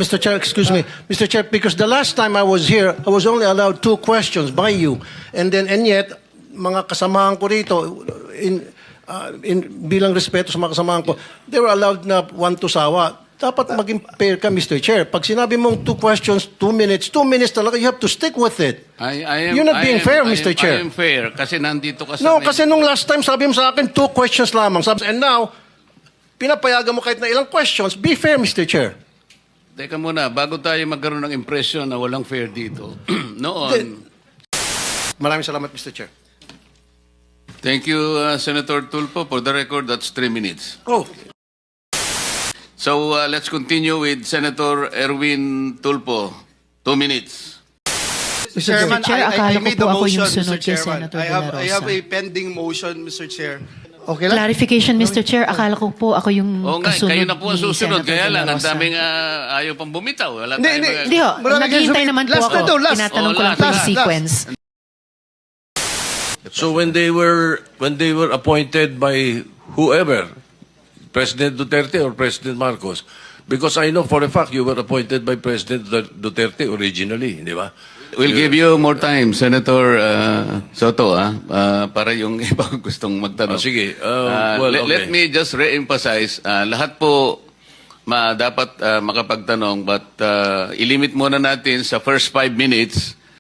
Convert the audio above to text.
Mr. Chair, excuse me. Mr. Chair, because the last time I was here, I was only allowed 2 questions by you. And yet, mga kasamahan ko rito, bilang respeto sa mga kasamahan ko, they were allowed na 1 to sawa. Dapat maging fair ka, Mr. Chair. Pag sinabi mong 2 questions, 2 minutes talaga, you have to stick with it. You're not being fair, Mr. Chair. I am fair kasi nandito ka sa... No, kasi nung last time, sabi mo sa akin, 2 questions lamang. And now, pinapayagan mo kahit na ilang questions. Be fair, Mr. Chair. Teka muna, bago tayo magkaroon ng impression na walang fair dito. Noon... Maraming salamat, Mr. Chair. Thank you, Senator Tulfo. For the record, that's 3 minutes. Oh. So let's continue with Senator Erwin Tulfo. 2 minutes. Mr. Chairman, Chair, akala ko made po the ako yung motion, sunod Mr. kay Chairman. Senator De La I have Rosa. a pending motion, Mr. Chair. Okay lang? Clarification, Mr. Chair. Akala ko po ako yung Oo nga, kasunod kayo na po ang ni susunod. Senator Kaya De La lang, ang Rosa. daming ayaw pang bumitaw. Wala Hindi, tayong hindi. mga- Hindi ho, Marami naghihintay kayo naman po last ako. na daw, last. Tinatanong ko lang po Last, yung last. sequence. So when they were appointed by whoever, President Duterte or President Marcos, because I know for a fact you were appointed by President Duterte originally, di ba? We'll give you more time, Senator Soto, para yung iba gustong magtanong. Sige. Well, Let okay. me just re-emphasize, lahat po dapat makapagtanong, but ilimit muna natin sa first 5 minutes